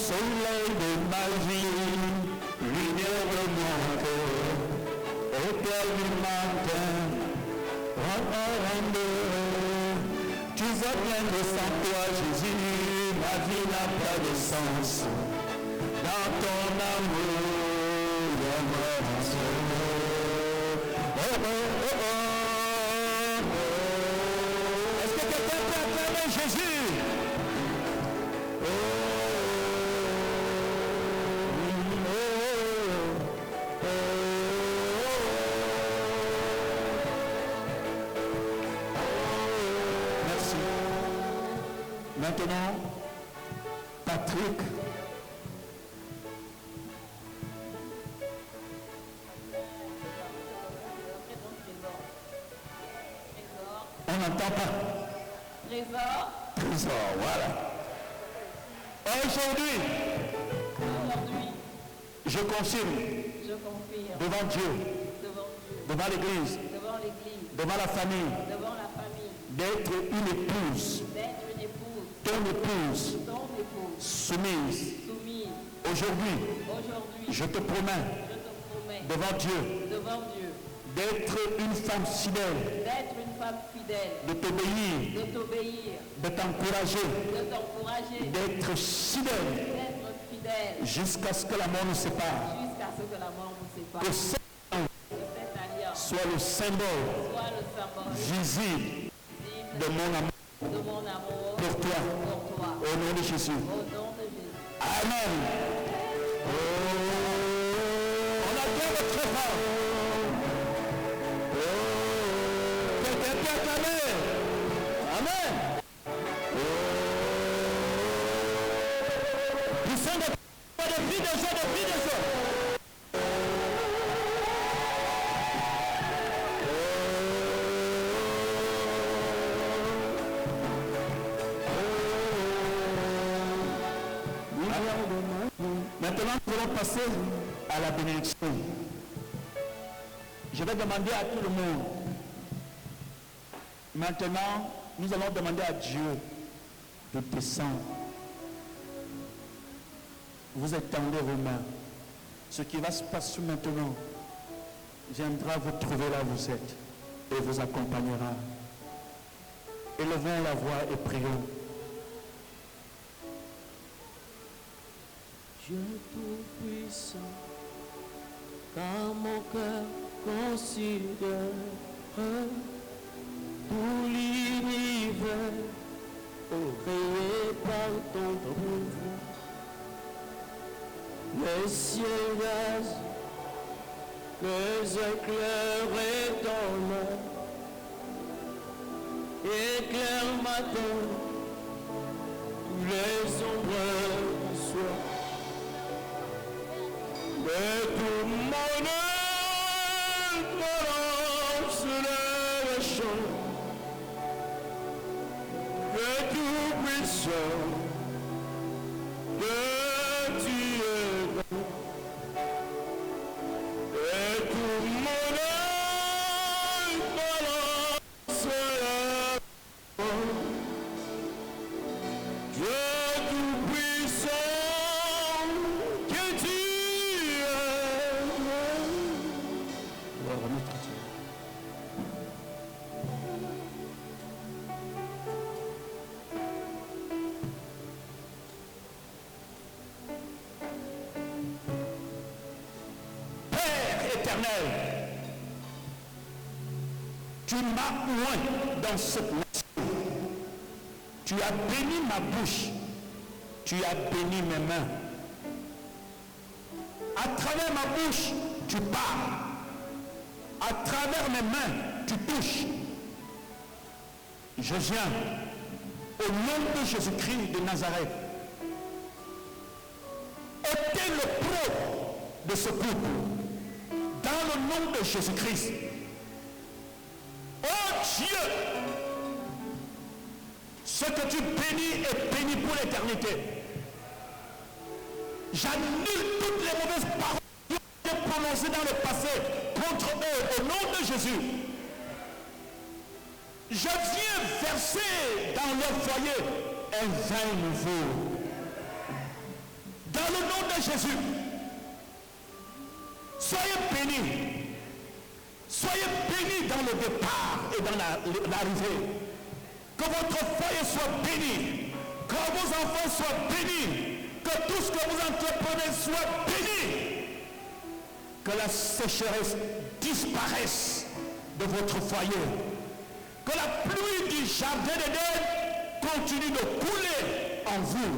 Soleil de ma vie, lumière de mon cœur, éclair du matin, tu vois bien que sans toi Jésus, ma vie n'a pas de sens. Dans ton amour, est-ce que quelqu'un peut acclamer Jésus? Merci. Maintenant, Patrick. On n'entend pas. Trésor, voilà. Aujourd'hui, je confirme devant Dieu, devant l'Église, devant la famille, d'être une épouse, ton épouse, soumise. Aujourd'hui, je te promets devant Dieu d'être une femme fidèle, de t'obéir, de t'encourager, d'être fidèle jusqu'à ce que la mort nous sépare. Que cette alliance soit le symbole visible de mon amour pour toi. Au nom de Jésus. Amen. On acclame très fort. Quelqu'un peut acclamer. Amen. Nous sommes des filles de joie, des filles de joie. Maintenant, nous allons passer à la bénédiction. Je vais demander à tout le monde. Maintenant, nous allons demander à Dieu de descendre. Vous étendez vos mains. Ce qui va se passer maintenant viendra vous trouver là où vous êtes et vous accompagnera. Élevons la voix et prions. Dieu tout-puissant, car mon cœur considère tout l'univers créé par ton pouvoir. Les cieux gazent, les éclairs étonnent, éclaire matin, tous les ombres du soir. Et tout mon âme balance le chant, que tout puissant, que tu es grand. Et tout mon âme balance le chant, Dieu tout puissant, que tu éternel, tu m'as oint dans cette nation. Tu as béni ma bouche, tu as béni mes mains. À travers ma bouche, tu parles. À travers mes mains, tu touches. Je viens au nom de Jésus-Christ de Nazareth. Ôtez le pro de ce couple dans le nom de Jésus-Christ. Oh Dieu, ce que tu bénis est béni pour l'éternité. J'annule toutes les mauvaises paroles qui ont été prononcées dans le passé contre eux au nom de Jésus. Je viens verser dans leur foyer un vin nouveau. Dans le nom de Jésus, soyez bénis. Soyez bénis dans le départ et dans l'arrivée. Que votre foyer soit béni. Que vos enfants soient bénis. Que tout ce que vous entreprenez soit béni. Que la sécheresse disparaisse de votre foyer. Que la pluie du jardin d'Éden continue de couler en vous.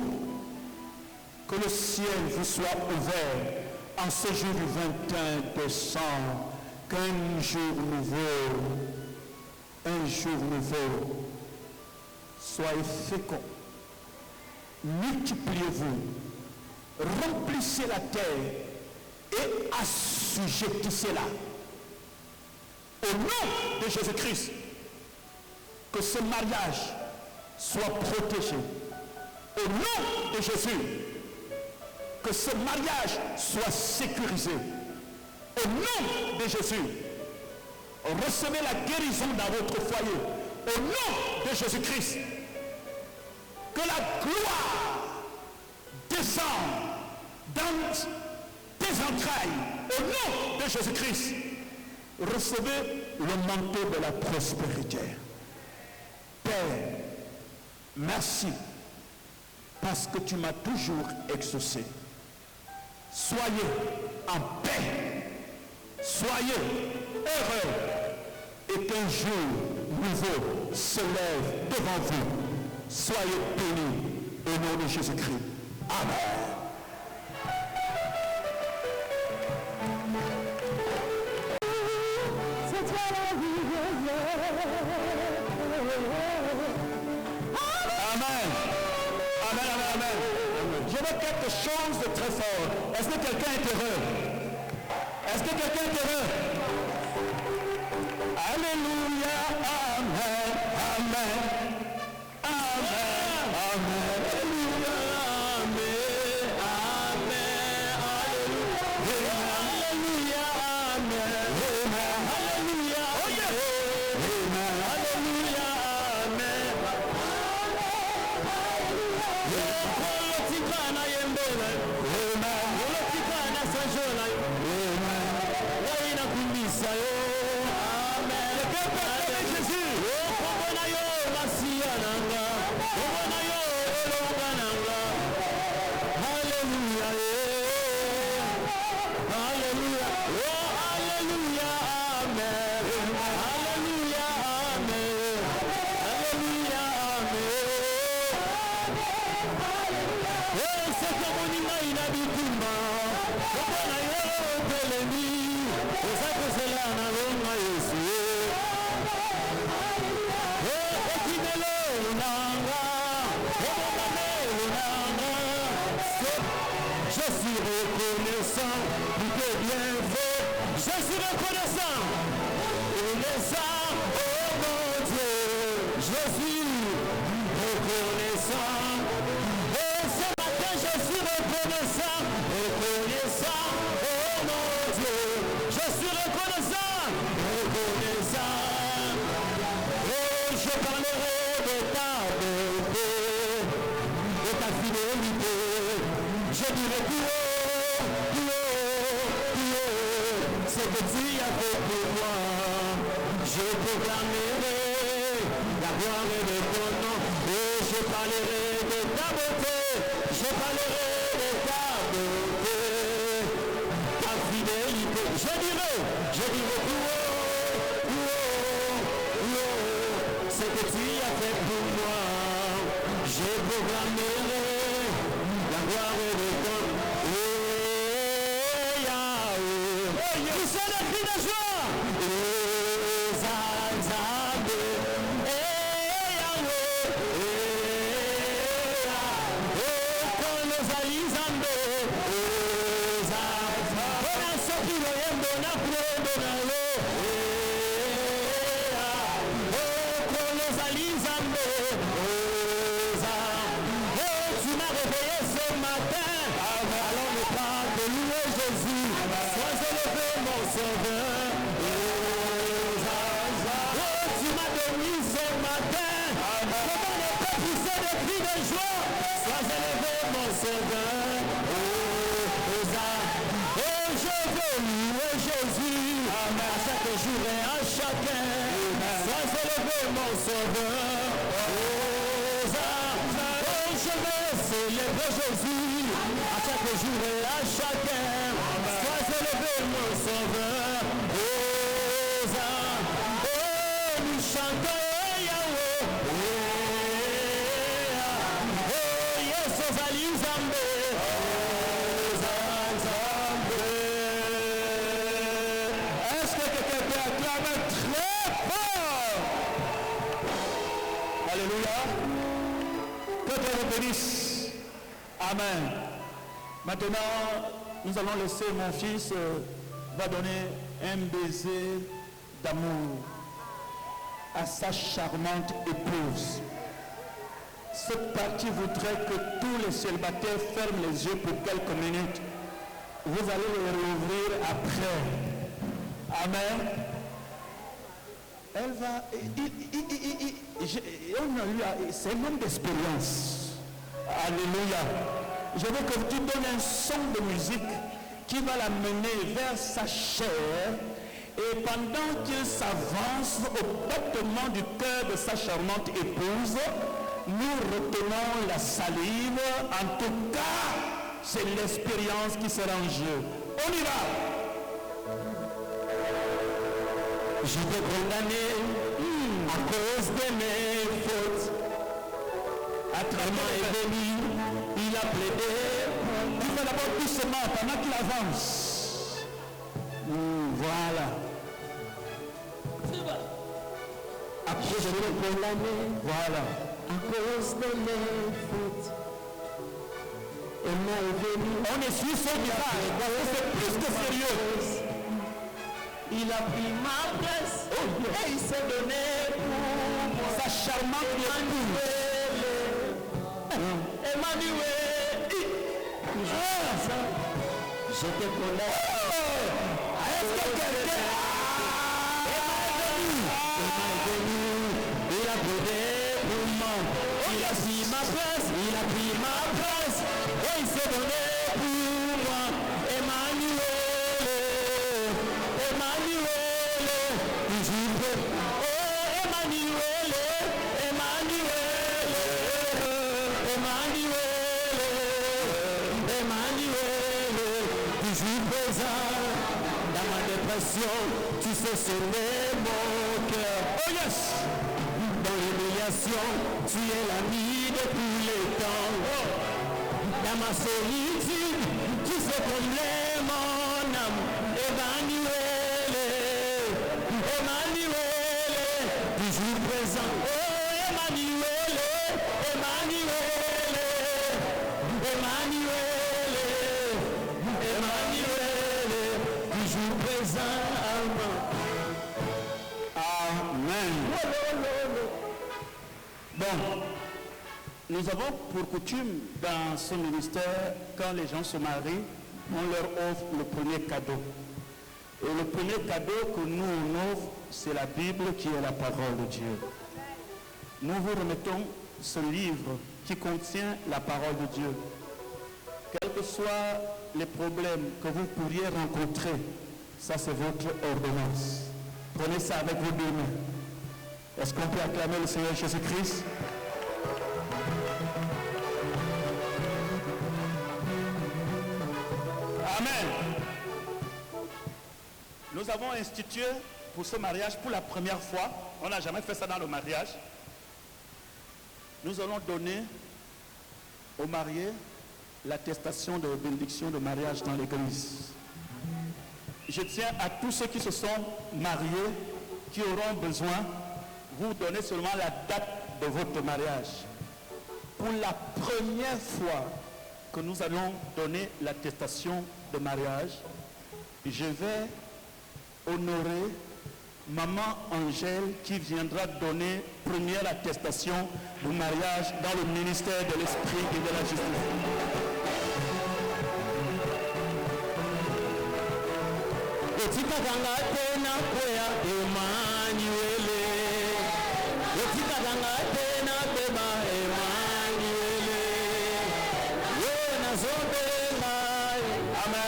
Que le ciel vous soit ouvert en ce jour du 21 décembre. Qu'un jour nouveau, soyez féconds, multipliez-vous, remplissez la terre et assujettissez-la. Au nom de Jésus-Christ, que ce mariage soit protégé. Au nom de Jésus, que ce mariage soit sécurisé. Au nom de Jésus, recevez la guérison dans votre foyer. Au nom de Jésus-Christ, que la gloire descende dans tes entrailles. Au nom de Jésus-Christ, recevez le manteau de la prospérité. Père, merci parce que tu m'as toujours exaucé. Soyez en paix. Soyez heureux et qu'un jour nouveau se lève devant vous. Soyez bénis au nom de Jésus-Christ. Amen. Amen. Amen, amen, amen. Je veux quelque chose de très fort. Est-ce que quelqu'un est heureux? Est-ce que quelqu'un est heureux? Alléluia, amen, amen, amen, amen, alléluia, amen, amen, alléluia, amen, alléluia, amen, alléluia, amen. Olotikana yembele, olotikana sanjola, waina kumbisa yo, amen. Jésus, obona yo masia nanga, obona yo elonga nanga, alléluia, alléluia, oh alléluia, amen, alléluia, amen, alléluia, amen. C'est comme on y a bitumba, on a eu de l'ennemi, et ça que c'est là, on a eu Jésus. Et qui ne le nanga, je suis reconnaissant, tout est bien fait, je suis reconnaissant, oh mon Dieu, je suis reconnaissant. Je suis reconnaissant, oh mon Dieu, je suis reconnaissant, et je parlerai de ta beauté, de ta fidélité, je dirai plus haut, ce que tu as fait pour moi, je proclamerai la gloire de ton nom, et je parlerai de ta beauté. Je parlerai de ta beauté, ta fidélité. Je dirai tout haut, ce que tu as fait pour moi. Je proclamerai la gloire de ton Yahweh. Qui sont les cris de joie? ozali nzambe oza mpona soki boyembo na kulondo na yo okolo ozali nzambe oza tu m'as réveillé ce matin allons ne pas de louer Jésus sois élevé mon sauveur tu m'as béni ce matin comment ne pas pousser des cris de joie sois élevé mon sauveur je veux louer Jésus à chaque jour et à chacun sois élevé mon sauveur je veux célébrer Jésus à chaque jour et à chacun sois élevé mon sauveur nous chantons Yahweh yes ozali nzambe est-ce que quelqu'un peut acclamer très fort? Alléluia. Que Dieu vous bénisse. Amen. Maintenant, nous allons laisser mon fils va donner un baiser d'amour à sa charmante épouse. Cette partie voudrait que tous les célibataires ferment les yeux pour quelques minutes. Vous allez les rouvrir après. Amen. Elle va... c'est un homme d'expérience. Alléluia. Je veux que tu donnes un son de musique qui va la mener vers sa chair. Et pendant qu'il s'avance au battement du cœur de sa charmante épouse, nous retenons la salive. En tout cas, c'est l'expérience qui sera en jeu. On y va. Je t'ai condamné à cause de mes fautes. Attrapement est venu, il a plaidé. Tu fais d'abord doucement pendant qu'il avance. Voilà. Après je t'ai condamné. Voilà. À cause de mes fautes. On est sur son visage. C'est plus que sérieux. Il a pris ma place et il s'est donné pour sa charmante épouse. Emmanuel. Je te connais. Est-ce que quelqu'un est venu? Il a brûlé pour moi. Il a pris ma place. Il a pris ma place et il s'est donné pour moi. Emmanuel. Emmanuel, toujours. Oh, Emmanuel, Emmanuel, Emmanuel, Emmanuel, toujours présent dans ma dépression. Tu sais sonner mon cœur. Oh yes! Dans l'humiliation, tu es l'ami de tous les temps. Dans ma solitude, tu sais combler mon âme. Emmanuel, Emmanuel, toujours présent. Oh, Emmanuel, Emmanuel, Emmanuel, Emmanuel, toujours présent. Amen. Bon, nous avons pour coutume dans ce ministère, quand les gens se marient, on leur offre le premier cadeau. Et le premier cadeau que nous on offre, c'est la Bible qui est la parole de Dieu. Nous vous remettons ce livre qui contient la parole de Dieu. Quels que soient les problèmes que vous pourriez rencontrer, ça c'est votre ordonnance. Prenez ça avec vos deux mains. Est-ce qu'on peut acclamer le Seigneur Jésus-Christ? Amen. Nous avons institué pour ce mariage pour la première fois, on n'a jamais fait ça dans le mariage, nous allons donner aux mariés l'attestation de bénédiction de mariage dans l'église. Je tiens à tous ceux qui se sont mariés, qui auront besoin, vous donner seulement la date de votre mariage. Pour la première fois, que nous allons donner l'attestation de mariage, je vais honorer Maman Angèle qui viendra donner première attestation de mariage dans le ministère de l'Esprit et de la Justice. Amen.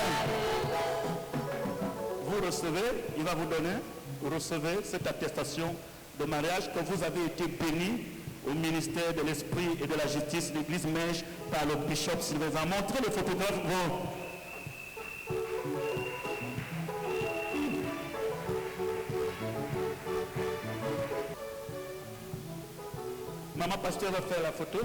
Vous recevez, il va vous donner. Vous recevez cette attestation de mariage que vous avez été béni au ministère de l'Esprit et de la Justice de l'Église Mèche par le bishop Sylvain. Montrez le photographe. Maman pasteur va faire la photo.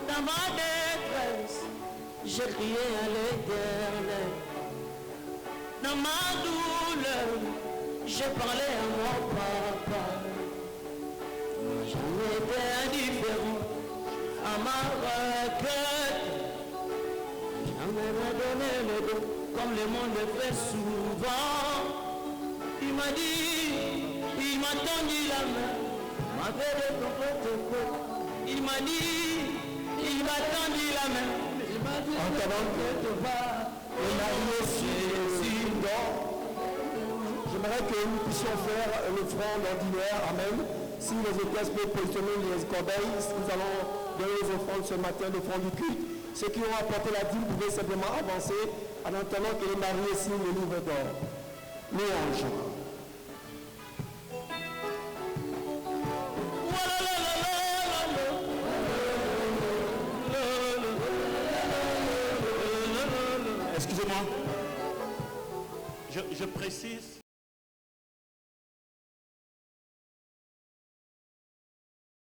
Dans ma détresse, j'ai crié à l'Éternel. Dans ma douleur, j'ai parlé à mon papa. J'en étais indifférent à ma requête. Jamais m'a donné le dos comme le monde le fait souvent. Il m'a dit, il m'a tendu la main, m'a fait de protocole. Il m'a dit, il m'a tendu la main, il m'a dit, en t'avant que te voir, et marié sur j'aimerais que nous puissions faire l'offrande ordinaire, amen. Si les hôtesses peuvent positionner les corbeilles, nous allons donner les offrandes ce matin, l'offrande du culte. Ceux qui ont apporté la dîme pouvaient simplement avancer en attendant que les mariés signent le livre d'or. Louange. Excusez-moi, je précise